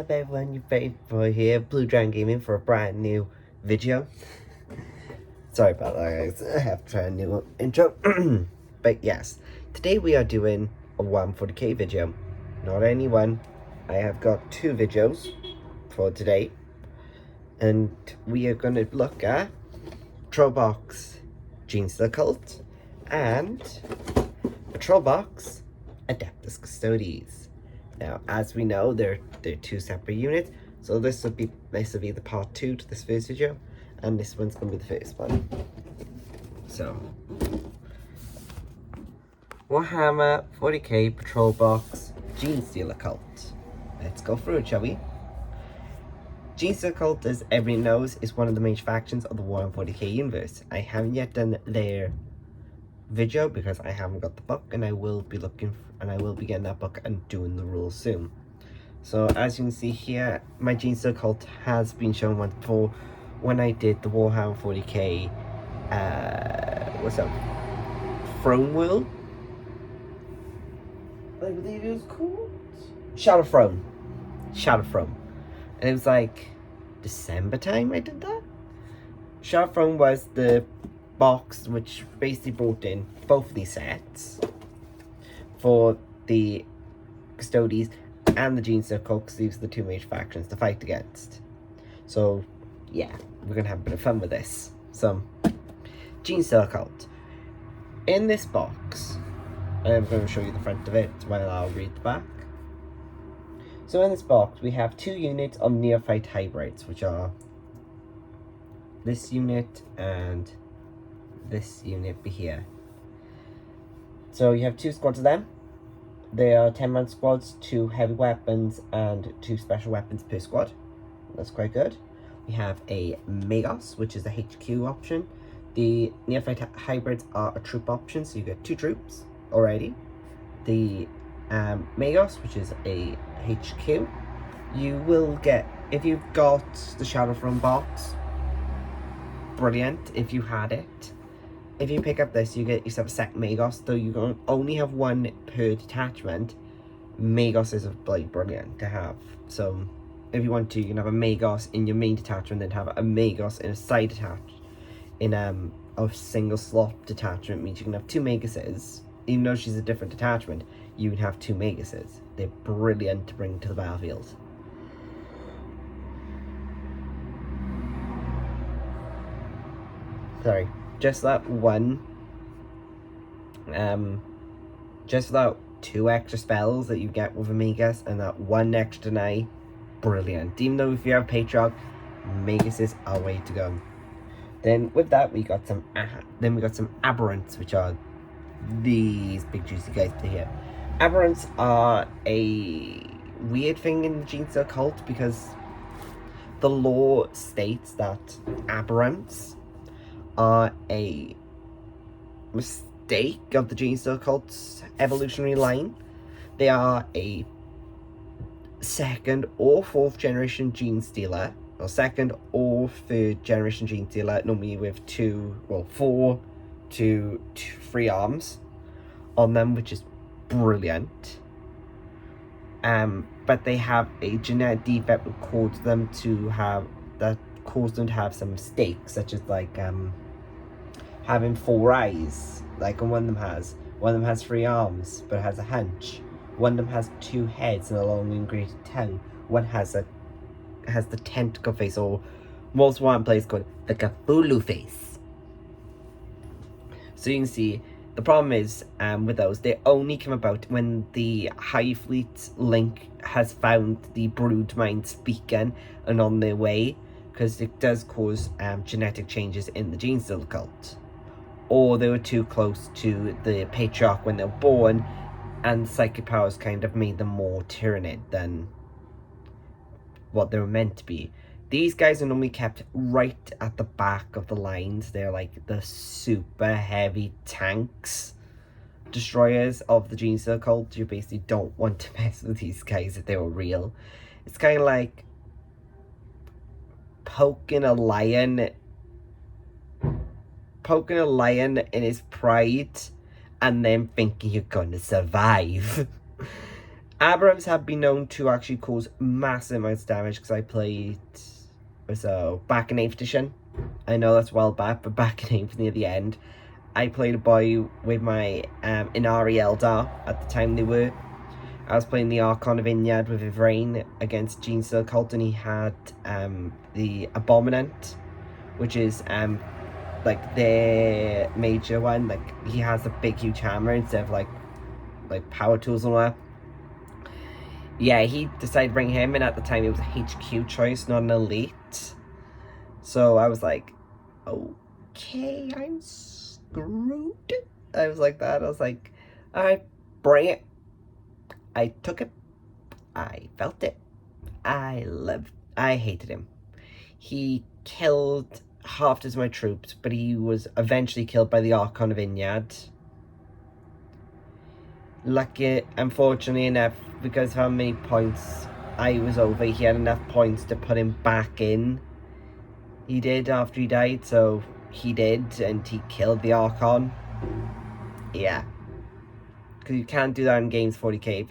up everyone, your favorite boy here, Blue Dragon Gaming, for a brand new video. Sorry about that guys, I have to try a new intro. But yes, today we are doing a 140k video. Not any one, I have got two videos for today. And we are going to look at Trollbox Genestealer Cult and Trollbox Adeptus Custodes. Now, as we know, they're two separate units, so this will be the part 2 to this first video, and this one's gonna be the first one. So, Warhammer 40k Patrol Box Genestealer Cult. Let's go through it, shall we? Genestealer Cult, as everyone knows, is one of the major factions of the Warhammer 40k universe. I haven't yet done their video because I haven't got the book, and I will be getting that book and doing the rules soon. So as you can see here, my Genestealer Cult has been shown once before when I did the Warhammer 40k what's up, Throne World, I believe it was called Shadow Throne, and it was like December time I did that. Shadow Throne was the box which basically brought in both of these sets for the Custodes and the Genestealer Cult, because these are the two major factions to fight against. So yeah, we're gonna have a bit of fun with this. So, Genestealer Cult. In this box, I'm going to show you the front of it while I'll read the back. So in this box we have two units of neophyte hybrids, which are this unit and this unit be here. So you have two squads of them. They are 10-man squads, 2 heavy weapons and 2 special weapons per squad. That's quite good. We have a Magos, which is a HQ option. The neophyte hybrids are a troop option, so you get 2 troops already. The Magos, which is a HQ, you will get, if you've got the Shadow Throne box, brilliant if you had it. If you pick up this, you get yourself a second Magos, though you can only have 1 per detachment. Magos is bloody brilliant to have. So if you want to, you can have a Magos in your main detachment, then have a Magos in a side detachment. In a single slot detachment means you can have 2 Magoses. Even though she's a different detachment, you can have 2 Magoses. They're brilliant to bring to the battlefield. Sorry. Just that 2 extra spells that you get with a Magus, and that 1 extra deny, brilliant. Even though if you have Patriarch, Maguses are way to go. Then with that we got some aberrants, which are these big juicy guys here. Aberrants are a weird thing in the Genestealer Cult, because the law states that aberrants are a mistake of the Genestealer Cult's evolutionary line. They are a 2nd or 4th generation Genestealer, or 2nd or 3rd generation Genestealer, normally with 4 to 3 arms on them, which is brilliant. But they have a genetic defect that causes them to have some mistakes, such as like having 4 eyes, like one of them has 3 arms but it has a hunch. One of them has 2 heads and a long ingrated tongue. One has the tentacle face, or most one place called the Cthulhu face. So you can see the problem is with those, they only come about when the High Fleet link has found the Broodmind's beacon and on their way, because it does cause genetic changes in the Genestealer Cult. Or they were too close to the Patriarch when they were born, and psychic powers kind of made them more tyrannid than what they were meant to be. These guys are normally kept right at the back of the lines. They're like the super heavy tanks destroyers of the Genestealer Cult. You basically don't want to mess with these guys if they were real. It's kind of like poking a lion in his pride and then thinking you're gonna survive. Abrams have been known to actually cause massive amounts of damage, because I played, so, back in 8th edition. I know that's well back, but back in 8th near the end, I played a boy with my Inari Eldar at the time they were. I was playing the Archon of Inyad with Ivrain against Genestealer cult, and he had the Abominant, which is like their major one. Like, he has a big huge hammer instead of like power tools and all that. Yeah, he decided to bring him in. At the time it was a HQ choice, not an elite. So I was like, okay, I'm screwed. I was like that. I was like, alright, bring it. I took it. I felt it. I hated him. He killed half of my troops, but he was eventually killed by the Archon of Inyad. Unfortunately enough, because of how many points I was over, he had enough points to put him back in. He did after he died, so he did, and he killed the Archon. Yeah. Because you can't do that in games 40k.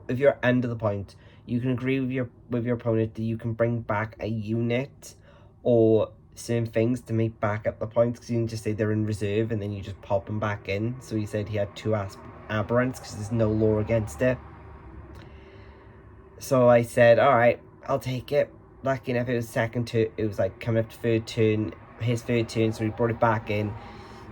If you're under the point, you can agree with your opponent that you can bring back a unit or certain things to make back up the points, because you can just say they're in reserve and then you just pop them back in. So he said he had 2 aberrants because there's no law against it. So I said, alright, I'll take it. Lucky enough, it was second turn. It was like coming up to his third turn, so he brought it back in.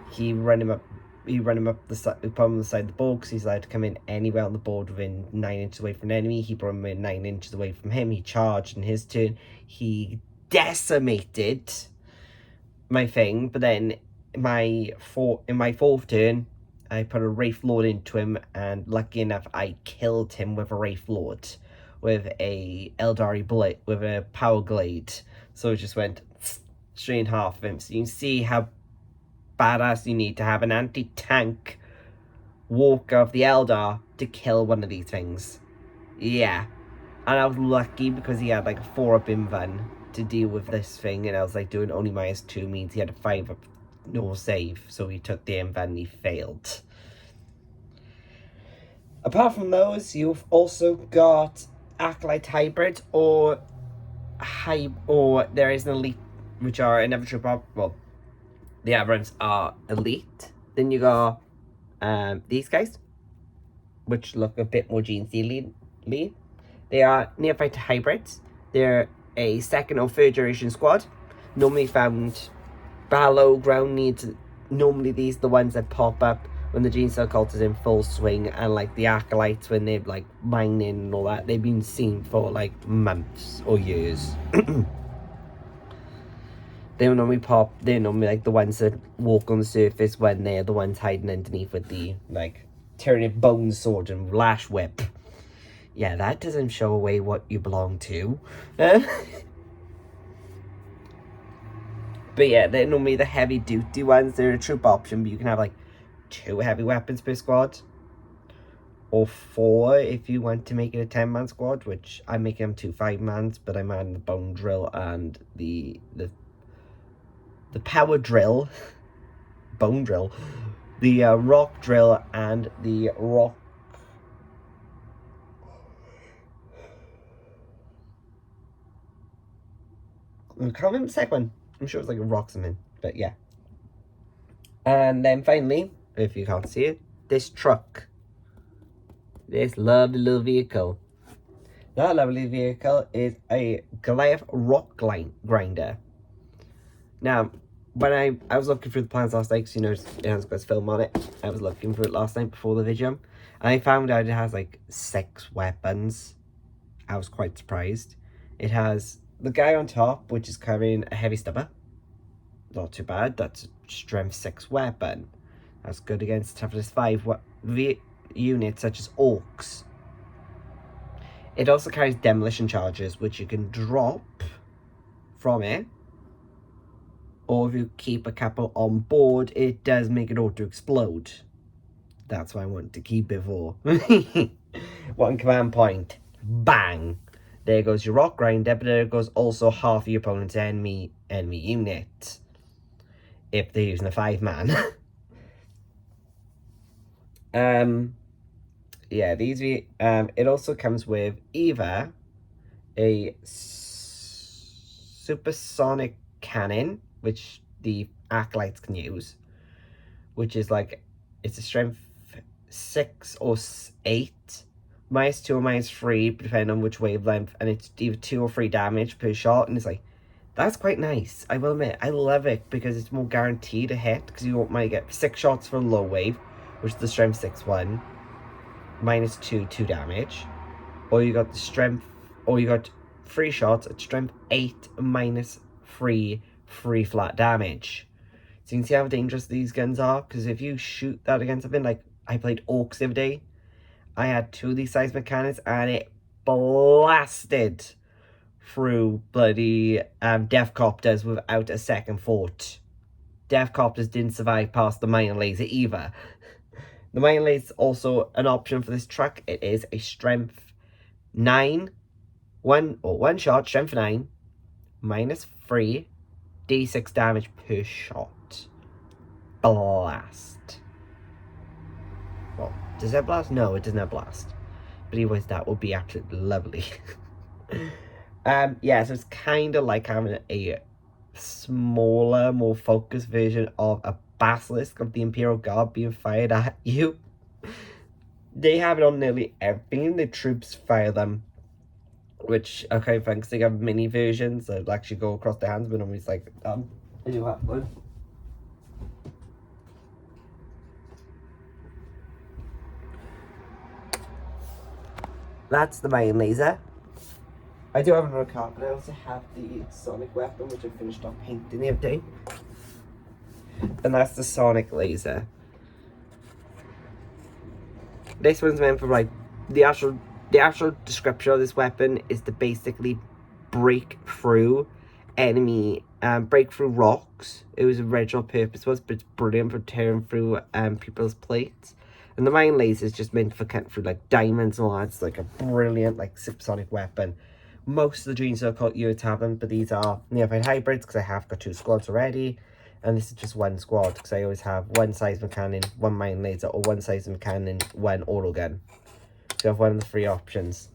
He ran him up the side, put him on the side of the board, because he's allowed to come in anywhere on the board within 9 inches away from an enemy. He brought him in 9 inches away from him. He charged in his turn. He decimated my thing, but then in my 4th turn, I put a Wraith Lord into him, and lucky enough, I killed him with a Wraith Lord, with a Eldari bullet, with a Power Glade. So it just went straight in half of him. So you can see how badass you need to have an anti-tank Walker of the Eldar to kill one of these things. Yeah. And I was lucky because he had like a 4-up invan to deal with this thing, and I was like doing only -2 means he had a 5-up no save, so he took the invan and he failed. Apart from those, you've also got Acolyte Hybrid, or there is an elite, which are another troop. Well, the Abrams are elite. Then you got these guys, which look a bit more Genestealer. They are Neophyte Hybrids. They're a 2nd or 3rd generation squad. Normally found Battleground needs. Normally these are the ones that pop up when the Genestealer cult is in full swing, and like the Acolytes when they're like mining and all that. They've been seen for like months or years. They're normally like the ones that walk on the surface when they're the ones hiding underneath with the like Tyranid bone sword and lash whip. Yeah, that doesn't show away what you belong to. But yeah, they're normally the heavy duty ones. They're a troop option, but you can have like 2 heavy weapons per squad, or 4 if you want to make it a 10-man squad, which I'm making them 2 5-mans, but I'm adding the bone drill and the power drill, bone drill, the rock drill, and the rock. I can't remember the second one. I'm sure it's like a rock something, but yeah. And then finally, if you can't see it, this truck. This lovely little vehicle. That lovely vehicle is a Goliath rock grinder. Now, when I was looking through the plans last night, because you know it has got a film on it. I was looking through it last night before the video, and I found out it has like 6 weapons. I was quite surprised. It has the guy on top, which is carrying a heavy stubber. Not too bad. That's a strength 6 weapon. That's good against toughness 5 units such as orcs. It also carries demolition charges, which you can drop from it. Or if you keep a couple on board, it does make it auto explode. That's why I want to keep it for. 1 command point. Bang! There goes your rock grinder, but there goes also half of your opponent's enemy unit. If they're using a 5-man. yeah, these it also comes with either a supersonic cannon, which the acolytes can use, which is like, it's a strength 6 or 8, -2 or -3 depending on which wavelength, and it's either 2 or 3 damage per shot. And it's like, that's quite nice, I will admit. I love it because it's more guaranteed to hit, because you might get 6 shots for low wave, which is the strength 6 one, -2 2 damage, or you got the strength, or you got 3 shots at strength 8 -3 3 flat damage. So you can see how dangerous these guns are, because if you shoot that against something, like I played Orcs the other day, I had 2 of these seismic cannons and it blasted through bloody death copters without a second thought. Death copters didn't survive past the mine laser either. The mine laser is also an option for this truck. It is a strength 9, one shot, strength 9, -3 d6 damage per shot. Blast. Well, does that blast? No, it doesn't have blast. But anyways, that would be absolutely lovely. Yeah, so it's kind of like having a smaller, more focused version of a basilisk of the Imperial Guard being fired at you. They have it on nearly everything. The troops fire them, which are kind of fun because they have mini versions that actually go across their hands, but always like, I do have one. That's the main laser. I do have another car, but I also have the sonic weapon, which I finished off painting the other day. And that's the sonic laser. This one's meant for like, the actual description of this weapon is to basically break through enemy, break through rocks. It was original purpose was, but it's brilliant for tearing through people's plates. And the mine laser is just meant for cutting through like diamonds and all that. It's like a brilliant like supersonic weapon. Most of the Genestealer units have them, but these are nearfight hybrids because I have got 2 squads already. And this is just 1 squad because I always have 1 seismic cannon, 1 mine laser, or 1 seismic cannon, 1 auto gun. So I have one of the 3 options.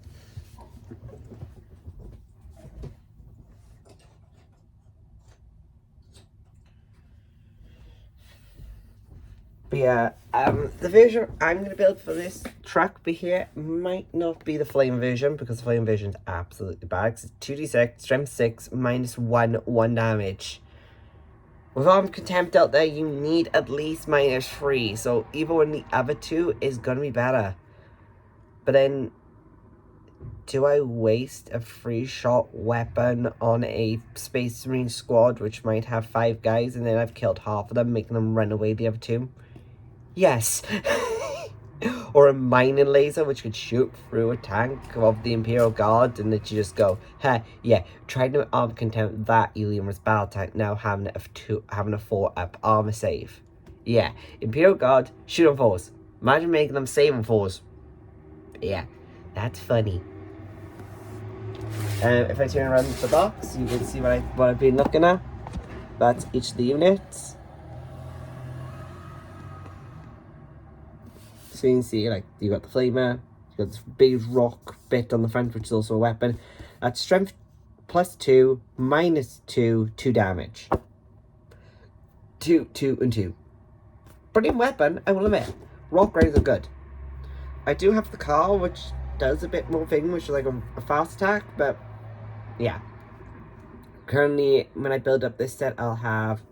But yeah, the version I'm going to build for this truck here might not be the flame version, because the flame version is absolutely bad. It's 2d6, strength 6, -1 damage. With Armed Contempt out there, you need at least -3, so either one of the other 2 is going to be better. But then, do I waste a 3-shot weapon on a Space Marine squad, which might have 5 guys, and then I've killed half of them, making them run away the other 2? Yes. Or a mining laser, which could shoot through a tank of the Imperial Guard, and that you just go, yeah, trying to Armed Contempt that alien was battle tank, now having a 4-up armor save. Yeah, Imperial Guard, shoot on 4s. Imagine making them save on 4s. Yeah, that's funny. If I turn around the box, you can see what I've been looking at. That's each of the units. So you can see, like, you got the flamer, you got this big rock bit on the front, which is also a weapon. That's strength +2, -2, 2 damage. 2, 2, and 2. Brilliant weapon, I will admit. Rock grades are good. I do have the car, which does a bit more thing, which is like a fast attack, but yeah. Currently, when I build up this set, I'll have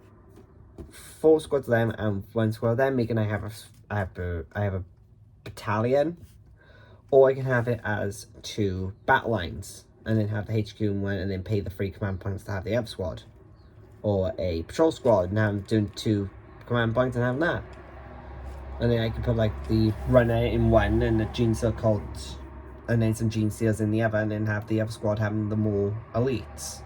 4 squads of them and 1 squad of them, making I have a battalion, or I can have it as 2 battle lines, and then have the HQ in one, and then pay the 3 command points to have the up squad, or a patrol squad, and I'm doing 2 command points and having that. And then I can put like the runner in one, and the Genestealer cult, and then some Genestealers in the other, and then have the other squad having the more elites.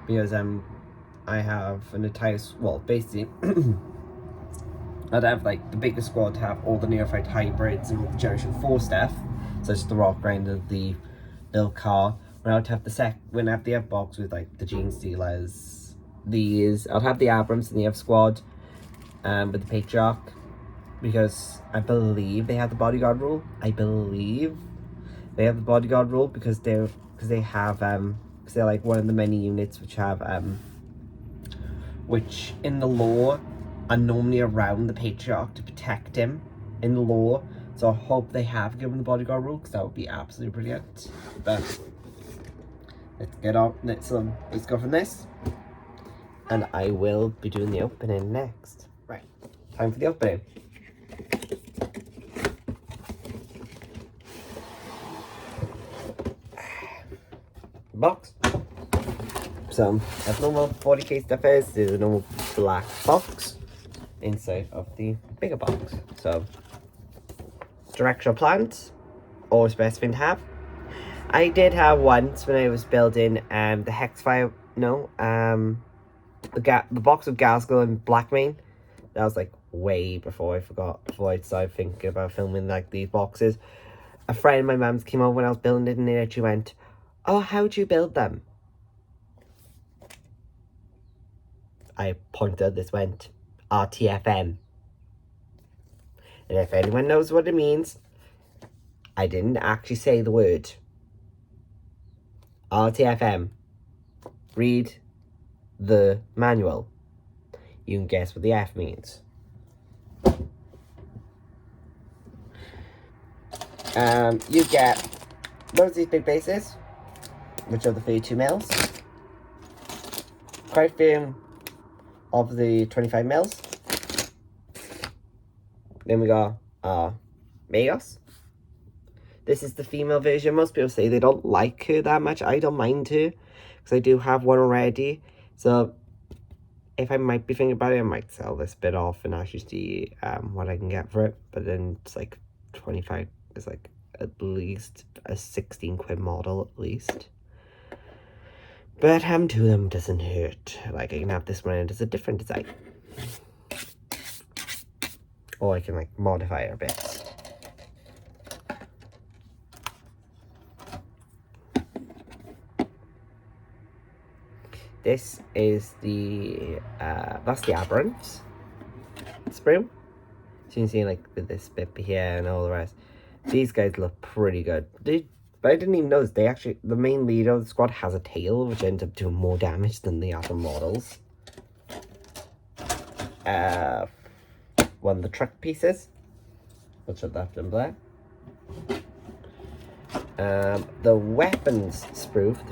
Because I have an entire, well, basically I'd have like the bigger squad to have all the neophyte hybrids and Generation 4 stuff, such as the rock grinder, the little car. When I would have when I have the F box with like the Genestealers, I'd have the Abrams in the F squad, with the Patriarch, because I believe they have the bodyguard rule. I believe they have the bodyguard rule because they have because they're like one of the many units which have which in the lore are normally around the patriarch to protect him in the lore. So I hope they have given the bodyguard rule, because that would be absolutely brilliant. But let's get on. Let's go from this, and I will be doing the opening next. Right, time for the opening. Box. So as normal 40k stuff is, there's a normal black box inside of the bigger box. So directional plans, always best thing to have. I did have once when I was building the Hexfire, the box of Gazgul and Blackmane. That was like way before I started thinking about filming like these boxes. A friend of my mum's came over when I was building it, and they actually went, "Oh, how'd you build them?" I pointed, this went, RTFM. And if anyone knows what it means, I didn't actually say the word. RTFM. Read the manual. You can guess what the F means. You get loads of these big bases, which are the 32 mils. Quite a few of the 25 mils. Then we got Magos. This is the female version. Most people say they don't like her that much. I don't mind her, because I do have one already. So if I might be thinking about it, I might sell this bit off and actually see what I can get for it. But then it's like 25 is like at least a 16 quid model at least. But having two of them doesn't hurt. Like, I can have this one and it's a different design. Or I can like modify it a bit. This is the that's the Aberrants sprue. So you can see like with this bit here and all the rest. These guys look pretty good. But I didn't even notice they actually, the main leader of the squad has a tail, which ends up doing more damage than the other models. One of the truck pieces, which are left in black. The weapons sprue for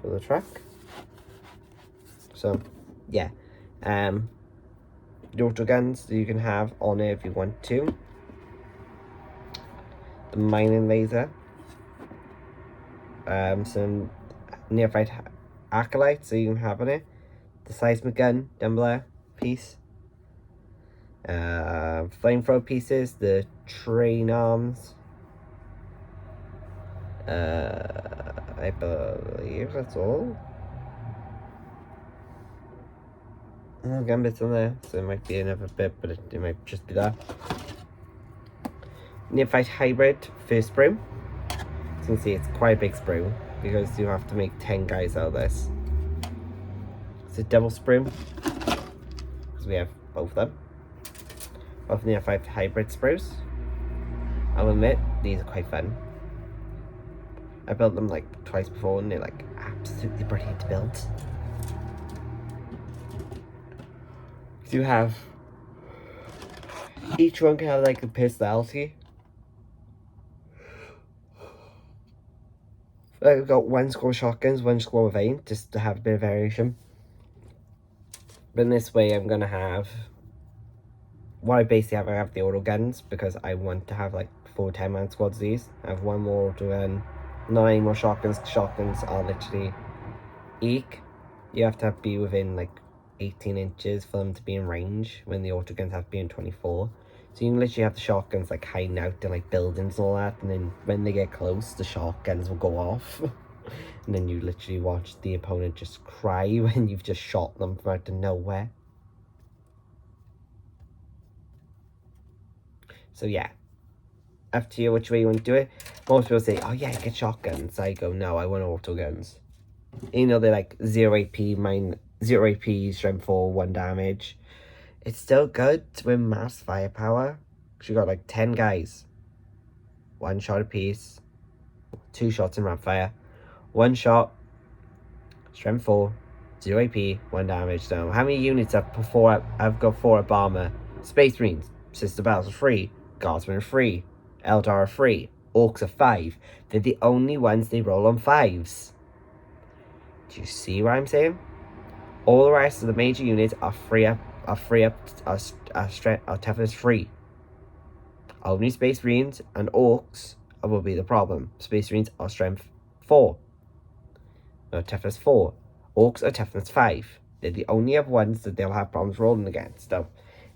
the truck. So, yeah. The auto guns that you can have on it if you want to. The mining laser. Some nearfight acolytes so you can have on it. The seismic gun down below piece. Flamethrower pieces, the train arms. I believe that's all. Gun bits on there, so it might be another bit, but it might just be that. Nearfight hybrid first sprue. As you can see, it's quite a big sprue because you have to make 10 guys out of this. It's a double sprue because we have both of them. Both nearfight hybrid sprues. I'll admit, these are quite fun. I built them like twice before and they're like absolutely brilliant to build. You have each one can have like a personality. I've got one squad with shotguns, one squad with aim, just to have a bit of variation. But in this way, I'm gonna have what I basically have. I have the auto guns because I want to have like 4 10-man squads. Of these I have one more auto gun, 9 more shotguns. Shotguns are literally eek. You have to be within like 18 inches for them to be in range, when the autoguns have to be in 24. So you can literally have the shotguns like hiding out in like buildings and all that, and then when they get close, the shotguns will go off. And then you literally watch the opponent just cry when you've just shot them from out of nowhere. So yeah, up to you which way you want to do it. Most people say, oh yeah, get shotguns. I go, no, I want autoguns. You know, they're like 0 AP, 0 AP, strength 4, 1 damage. It's still good with mass firepower. Because you got like 10 guys. 1 shot apiece. 2 shots in rapid fire. 1 shot. Strength 4. 0 AP. 1 damage. So how many units I've got 4 up armor? Space Marines. Sister Battles are free. Guardsmen are free. Eldar are free. Orcs are 5. They're the only ones they roll on 5s. Do you see what I'm saying? All the rest of the major units are toughness free. Only Space Marines and Orcs will be the problem. Space Marines are strength 4. No, toughness 4. Orcs are toughness 5. They're the only other ones that they'll have problems rolling against. So,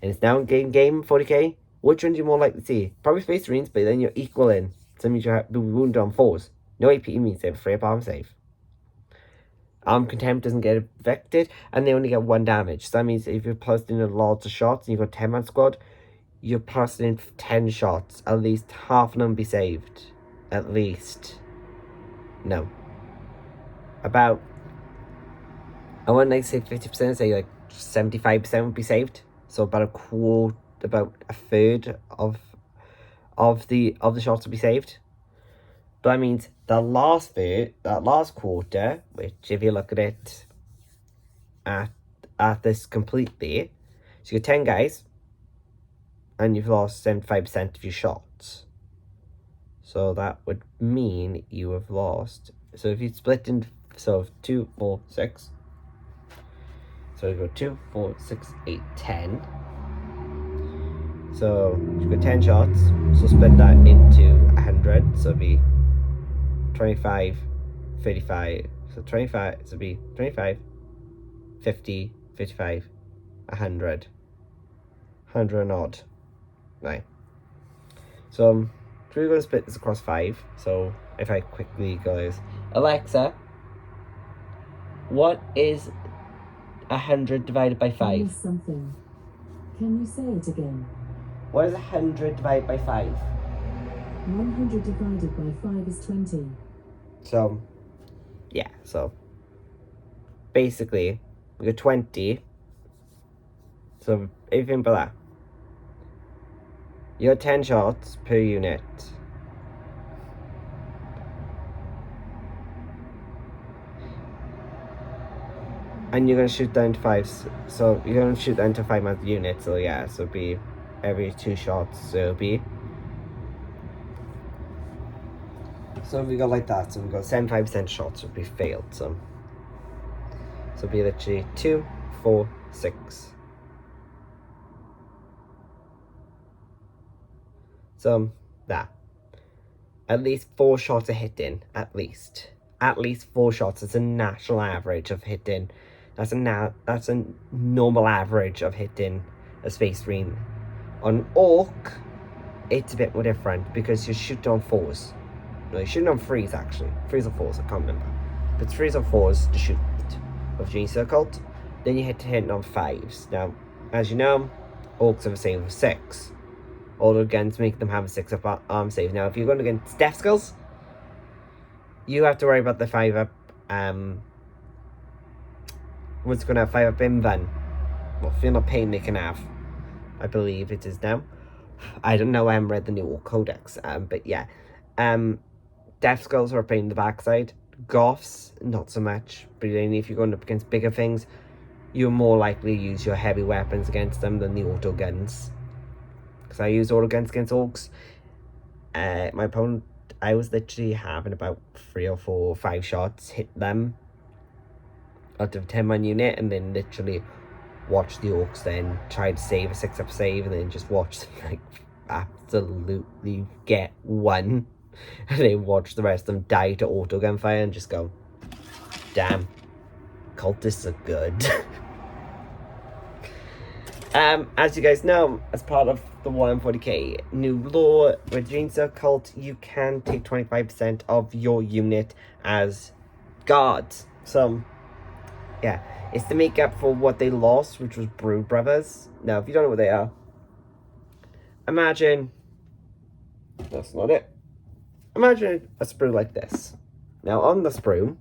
and it's now in game 40k. Which ones are you more likely to see? Probably Space Marines, but then you're equaling. So that means you're wounded on 4s. No AP means they have a free up arm save. Arm Contempt doesn't get affected, and they only get 1 damage. So that means if you're plussing in lots of shots and you've got 10-man squad, you're plussing in 10 shots. At least half of them be saved. At least. No. About, I wouldn't like to say 50%, say like 75% would be saved. So about about a third of the shots will be saved. But that means that last quarter, which if you look at it at this completely, so you got 10 guys, and you've lost 75% of your shots. So that would mean you have lost. So if you split in, so 2, 4, 6. So you go 2, 4, 6, 8, 10. So you've got 10 shots. So split that into 100. So it'd be 25, 35. So 25. So it'd be 25, 50, 55, 100. 100 and odd. Right. So we're going to split this across 5. So if I quickly go, Alexa, what is 100 divided by 5? Something. Can you say it again? What is 100 divided by 5? 100 divided by 5 is 20. So, yeah, so basically, we got 20. So, if you think about that, you got 10 shots per unit. And you're going to shoot down to 5. So, you're going to shoot down to 5 units. So, yeah, so it'll be every 2 shots. So, it'll be. So, we go like that. So, we got 75% shots would be failed. So, it'll be literally 2, 4, 6. So, that. At least 4 shots are hitting. At least 4 shots. It's a national average of hitting. That's a normal average of hitting a Space Marine. On Orc, it's a bit more different because you shoot on 4s. No, you're shooting on 3s actually. 3s or 4s, I can't remember. But 3s or 4s to shoot with Genestealer cult. Then you hitting on 5s. Now, as you know, Orcs are the same with 6. All the guns make them have a 6 up arm save. Now, if you're going against Death Skulls, you have to worry about the 5 up. What's going to have 5 up in then? Well, Feel of Pain they can have. I believe it is now. I don't know, I haven't read the new codex. But yeah. Death Skulls are a pain in the backside. Goths, not so much. But if you're going up against bigger things, you're more likely to use your heavy weapons against them than the auto guns. Because I use auto guns against Orcs. My opponent, I was literally having about 3 or 4 or 5 shots hit them out of a 10-man unit, and then literally watch the Orcs then try to save a 6-up save, and then just watch them like absolutely get 1, and then watch the rest of them die to auto gunfire and just go, damn, cultists are good. As you guys know, as part of the Warhammer 40k new law, with Genestealer cult, you can take 25% of your unit as guards. So, yeah, it's to make up for what they lost, which was Brood Brothers. Now, if you don't know what they are, imagine, that's not it. Imagine a sprue like this. Now, on the sprue,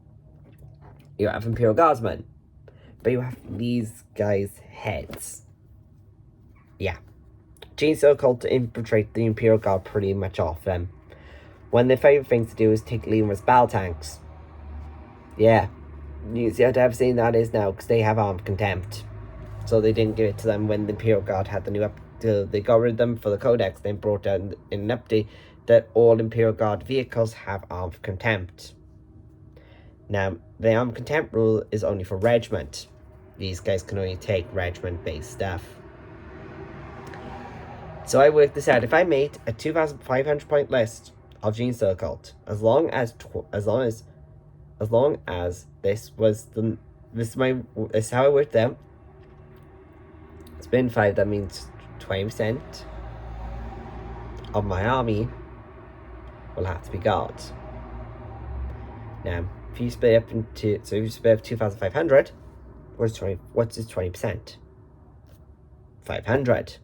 you have Imperial Guardsmen, but you have these guys' heads. yeah. Genestealer called to infiltrate the Imperial Guard pretty much off them. One of their favourite things to do is take Lima's battle tanks. Yeah. You see how devastating that is now, because they have armed contempt. So they didn't give it to them when the Imperial Guard had the new they got rid of them for the Codex, then brought out in an update that all Imperial Guard vehicles have armed contempt. Now, the armed contempt rule is only for regiment. These guys can only take regiment-based stuff. So I worked this out. If I made a 2,500 point list of Genestealer cult, as long as this was this is how I worked out. Spin 5, that means 20% of my army will have to be guards. Now, if you split up into, so if you split up 2,500, what's 20%? 500.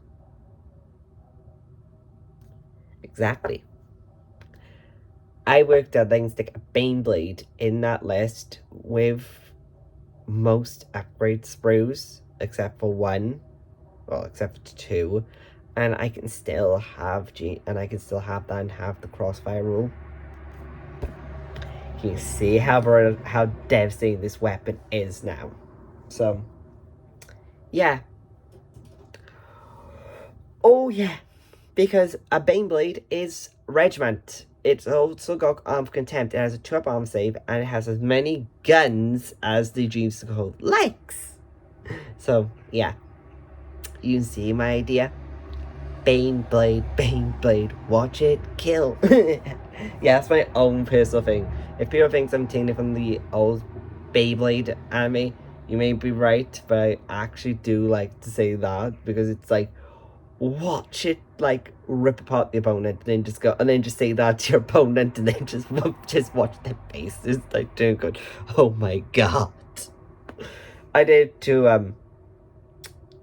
Exactly. I worked out that I can stick a Baneblade in that list with most upgrade sprues, except for one. Well, except for 2, and I can still have that and have the crossfire rule. You can see how devastating this weapon is now. So, yeah. Oh yeah, because a Baneblade is regiment. It's also got armed contempt. It has a 2-up arm save, and it has as many guns as the Genestealer likes. So yeah. You can see my idea. Baneblade, watch it kill. Yeah, that's my own personal thing. If people think I'm taking it from the old Beyblade anime, you may be right, but I actually do like to say that, because it's like, watch it like rip apart the opponent, and then just say that to your opponent, and then just watch their faces like doing good. Oh my god. I did to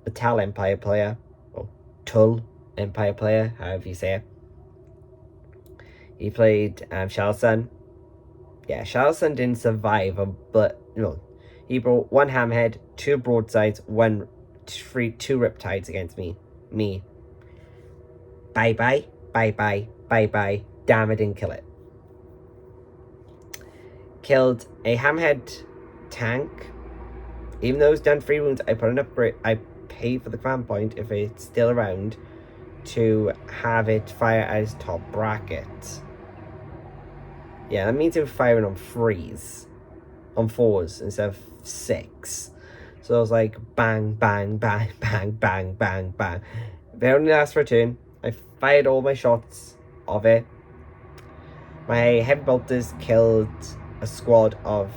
the Tal Empire player, or Tull Empire player, however you say it. He played Shalson. Yeah, Shalson didn't survive, but he brought 1 hammerhead, 2 broadsides, 2 riptides against me. Bye bye. Damn, I didn't kill it. Killed a hammerhead tank. Even though it's done 3 wounds, I put an upgrade. I pay for the command point, if it's still around, to have it fire at its top bracket. Yeah, that means it was firing on 3s, on 4s instead of 6. So I was like bang. If it only lasts for a turn, I fired all my shots of it. My heavy bolters killed a squad of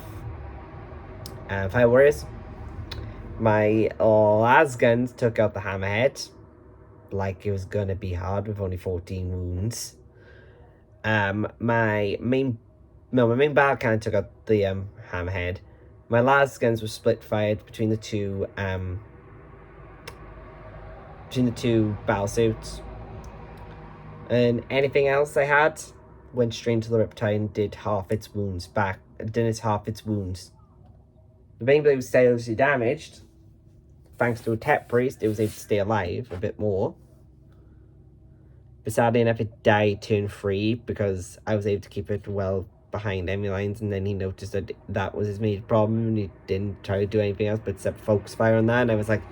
fire warriors. My las guns took out the hammerhead, like it was gonna be hard with only 14 wounds. My main battle cannon took out the hammerhead. My las guns were split fired between the two battle suits, and anything else I had went straight into the Riptide and did half its wounds. The Baneblade was seriously damaged. Thanks to a Tech Priest, it was able to stay alive a bit more. But sadly enough, it died turn 3 because I was able to keep it well behind enemy lines, and then he noticed that was his major problem, and he didn't try to do anything else but except focus fire on that, and I was like,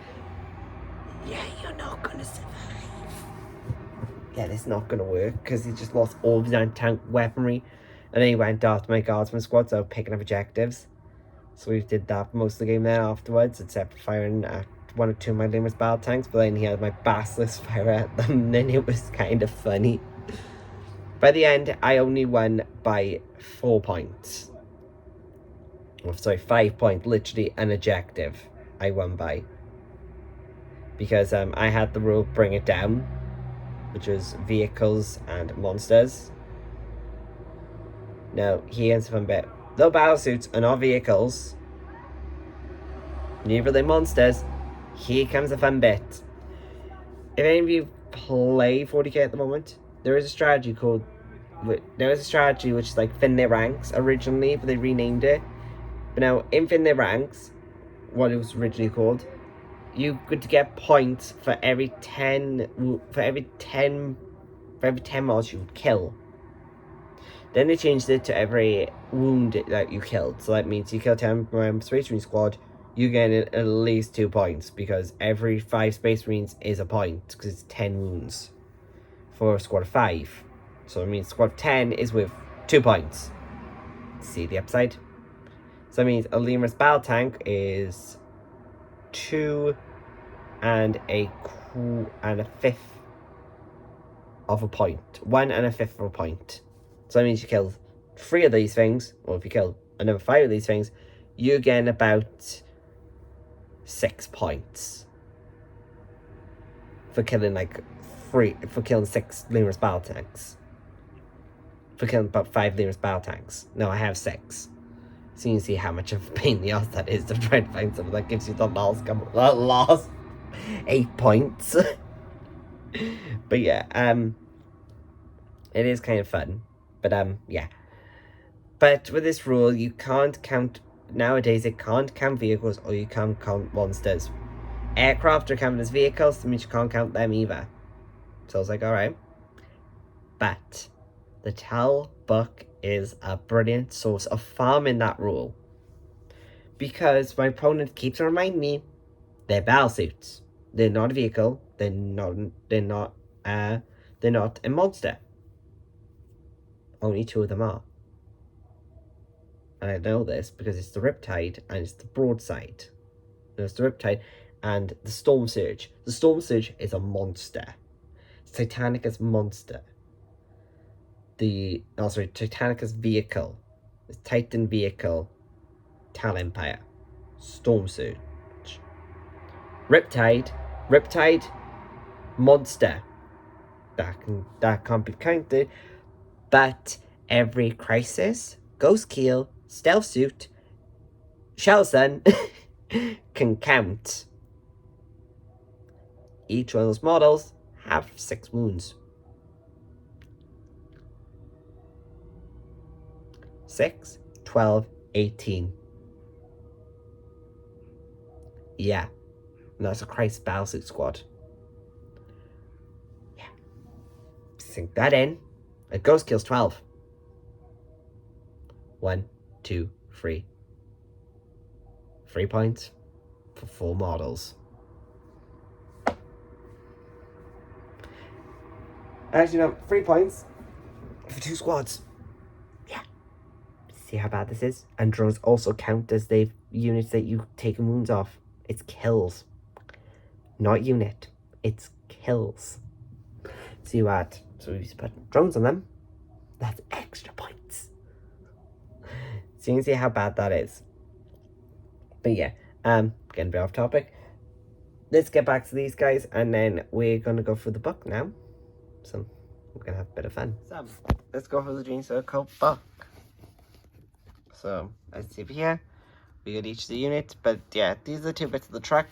yeah, you're not gonna survive. Yeah, this is not gonna work, because he just lost all of his anti-tank weaponry, and then he went after my guardsman squad, so picking up objectives. So we did that for most of the game then afterwards, except firing at 1 or 2 of my limit battle tanks, but then he had my Basilisk fire at them, and then it was kind of funny. By the end, I only won by 4 points. Oh, sorry, 5 points, literally an objective I won by. Because I had the rule Bring It Down, which was vehicles and monsters. Now, here's the fun bit. Though battlesuits are not vehicles, neither are they monsters, here comes the fun bit. If any of you play 40k at the moment, there is a strategy which is like Thin Their Ranks originally, but they renamed it. But now, in Thin Their Ranks, what it was originally called, you could get points for every 10 models you kill. Then they changed it to every wound that you killed. So that means you kill 10 Space Marine squad, you get at least 2 points, because every 5 Space Marines is a point, because it's 10 wounds for a squad of 5. So it means squad of 10 is with 2 points. See the upside? So that means a Lemur's battle tank is 2 and a fifth of a point. 1 and a fifth of a point. So that means you kill 3 of these things, or if you kill another 5 of these things, you get about 6 points for killing for killing 6 Lemur's battle tanks. For killing about 5 Lemur's battle tanks. No, I have 6. So you can see how much of a pain in the ass that is to try to find something that gives you the last 8 points. But yeah, it is kind of fun. But yeah. But with this rule, you can't count, nowadays it can't count vehicles, or you can't count monsters. Aircraft are counted as vehicles, that means you can't count them either. So I was like, alright. But the Tell book is a brilliant source of farming that rule. Because my opponent keeps reminding me, they're battlesuits. They're not a vehicle. They're not a monster. Only 2 of them are. And I know this because it's the Riptide and it's the Broadside. No, it's the Riptide and the Storm Surge. The Storm Surge is a monster. It's Titanicus monster. Titanicus vehicle. It's Titan vehicle. Tal Empire. Storm Surge. Riptide, monster. That can't be counted. But every Crisis, Ghost Keel, Stealth Suit, Shell Sun can count. Each one of those models have 6 wounds. 6, 12, 18. Yeah. And that's a Christ Battlesuit squad. Yeah. Sink that in. A Ghost kills 12. 1, 2, 3. 3 points for 4 models. Actually, no, 3 points for 2 squads. Yeah. See how bad this is? And drones also count as the units that you take wounds off. It's kills. Not unit. It's kills. See what? So we just put drones on them. That's extra points. So you can see how bad that is. But yeah, getting a bit off topic. Let's get back to these guys, and then we're gonna go through the book now. So we're gonna have a bit of fun. So let's go for the Genestealer book. So let's see over here. We got each of the units, but yeah, these are the 2 bits of the truck.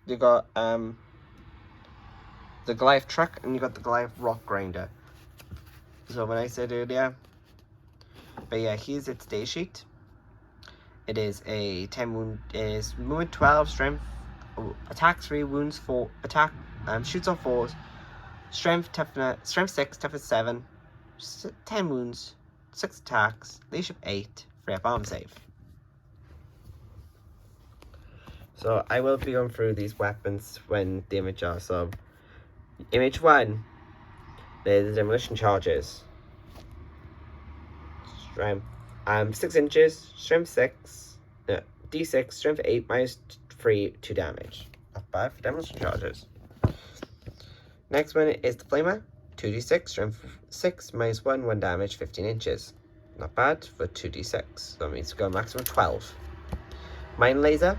You got the Goliath truck, and you got the Goliath rock grinder. So when I said earlier, but yeah, here's its day sheet. It is a 10 wound, is movement 12, strength, attack 3, wounds 4, attack, shoots on 4s, strength 6, toughness 7, 10 wounds, 6 attacks, leadership 8, 3 up arm save. So I will be going through these weapons when the image are. So image 1, there's the demolition charges. Strength 6 inches, strength 6, d6, strength 8, minus 3, 2 damage. Not bad for demolition charges. Next one is the flamer, 2d6, strength 6, minus 1, 1 damage, 15 inches. Not bad for 2d6, so that means we go maximum 12. Mine laser,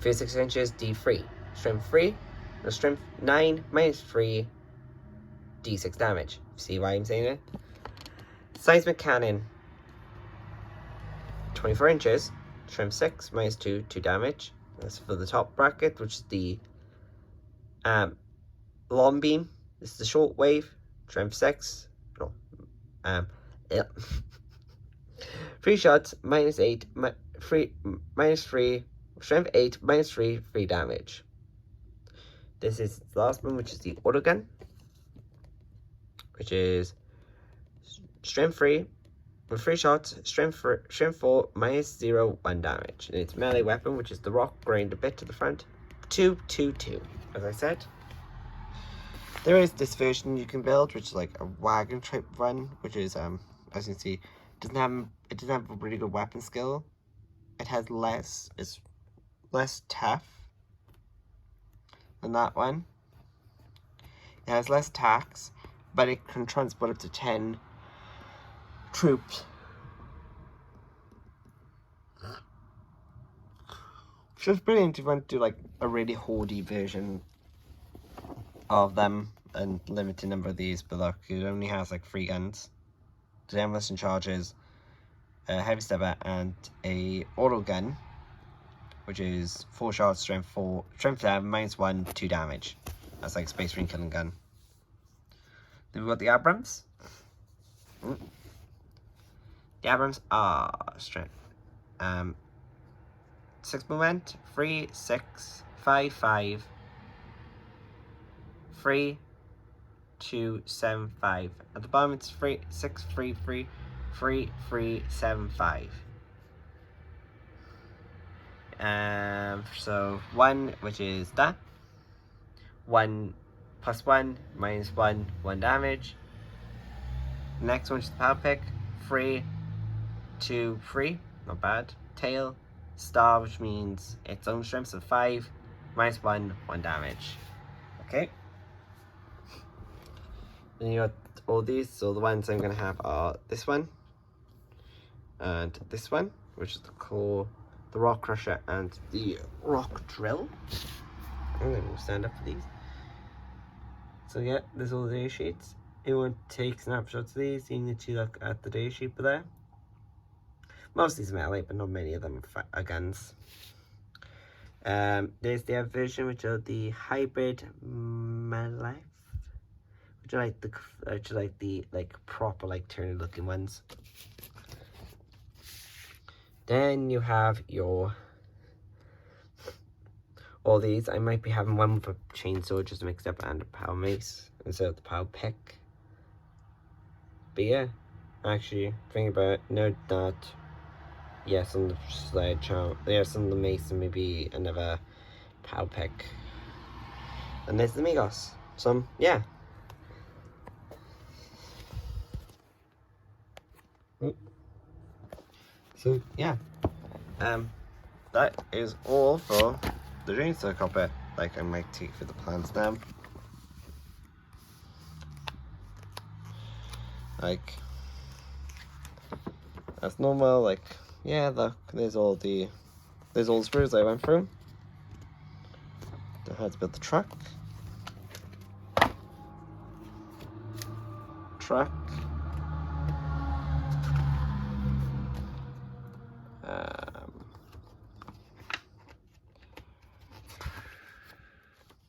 56 inches, d3, strength 3, no, strength 9, minus 3, d6 damage. See why I'm saying it? Seismic cannon, 24 inches, strength 6, minus 2, 2 damage. That's for the top bracket, which is the long beam. This is the short wave, strength 6. No, yeah. 3 shots, minus 8, minus 3, strength 8, minus 3, 3 damage. This is the last one, which is the auto gun, which is strength 3 with 3 shots, strength 4, -0, 1 damage. And its melee weapon, which is the rock grained a bit to the front, 2, 2, 2. As I said, there is this version you can build, which is like a wagon type run, which is as you can see, it doesn't have a really good weapon skill. It has it's less tough than that one. It has less attacks, but it can transport up to 10 troops. Which is brilliant if you want to do like a really hoardy version of them and limited number of these, but look, it only has like 3 guns. Demolition charges, a heavy stubber, and a auto gun, which is 4 shots, strength 4, strength 7, -1, 2 damage. That's like Space Marine killing gun. Then we've got the Abrams. The Abrams are strength 6 movement, 3, 6, 5, 5, 3, 2, 7, 5. At the bottom it's 3, 6, 3, 3, 3, 3, 7, 5. So 1, which is that. 1 plus 1, -1, 1 damage. Next one is the power pick. 3, 2, 3, not bad. Tail, star, which means its own strength, so 5, -1, 1 damage. Okay. Then you got all these, so the ones I'm going to have are this one, and this one, which is the core, the rock crusher, and the rock drill. I'm going to stand up for these. So yeah, there's all the data sheets. If you want to take snapshots of these, you need to look at the data sheet there. Most of these are melee, but not many of them are guns. There's the other version, which are the hybrid melee, which are like the proper turny looking ones. Then you have your all these. I might be having one with a chainsaw just mixed up and a power mace instead of the power pick. But yeah, actually think about it, note that yes, on the sledgehammer, yes, on the mace, and maybe another power pick. And there's the Migos. So yeah. So yeah, that is all for the Genestealer copy. I might take for the plans now. As normal, yeah, look, there's all the screws I went through. Then how to build the truck.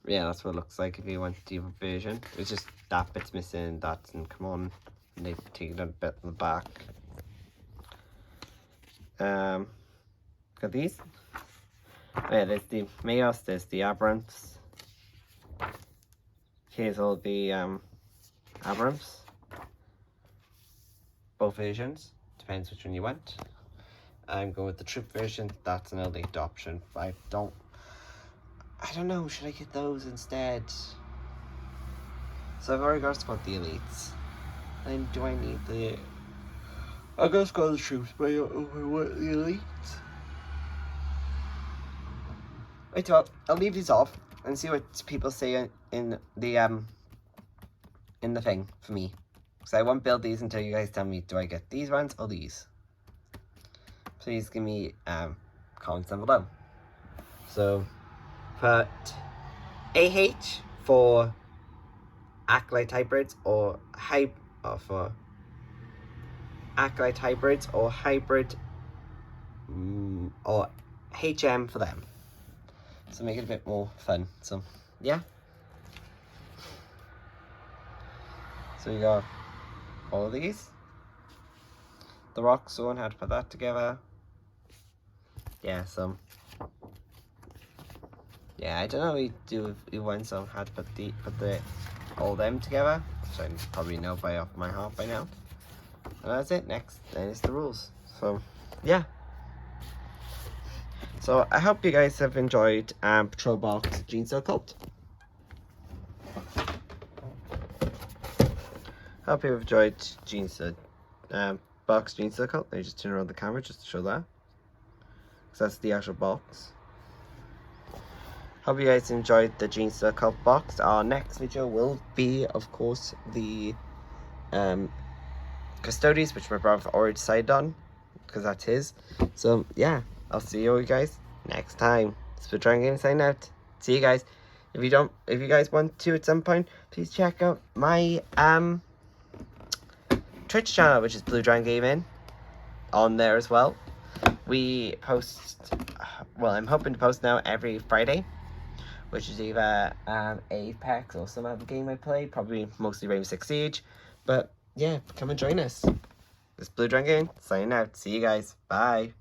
Yeah, that's what it looks like if you want the version. It's just that bit's missing, that doesn't come on, and they've taken a bit in the back. Got these. Yeah, there's the Mayos, there's the Abrams. Here's all the Abrams. Both versions, depends which one you want. I'm going with the troop version, that's an elite option. I don't know, should I get those instead? So I've already got to squad the elites. Then do I need the... I'll go squad the troops, but I don't know what the elites. Wait, well, I'll leave these off and see what people say in the thing for me. Because I won't build these until you guys tell me, do I get these ones or these? Please give me comments down below. So put AH for Acolyte hybrids or for Acolyte hybrids or hybrid or HM for them. So make it a bit more fun. So yeah. So you got all of these. The rock zone, how to put that together. Yeah, so yeah, I don't know if when someone had to put all them together, which I probably know by off my heart by now. And that's it. Next, then it's the rules. So, yeah. So I hope you guys have enjoyed Patrol Box Genestealer Cult. Hope you've enjoyed Genestealer Box Genestealer Cult. Let me just turn around the camera just to show that, because that's the actual box. Hope you guys enjoyed the Genestealer Cult box. Our next video will be, of course, the Custodies, which my brother already decided on, because that's his. So yeah, I'll see you guys next time. It's Dragon Game signing out. See you guys. If you guys want to at some point, please check out my Twitch channel, which is Blue Dragon Gaming, on there as well. We post, well, I'm hoping to post now every Friday, which is either Apex or some other game I play, probably mostly Rainbow Six Siege. But yeah, come and join us. This is Blue Dragon Gaming signing out. See you guys. Bye.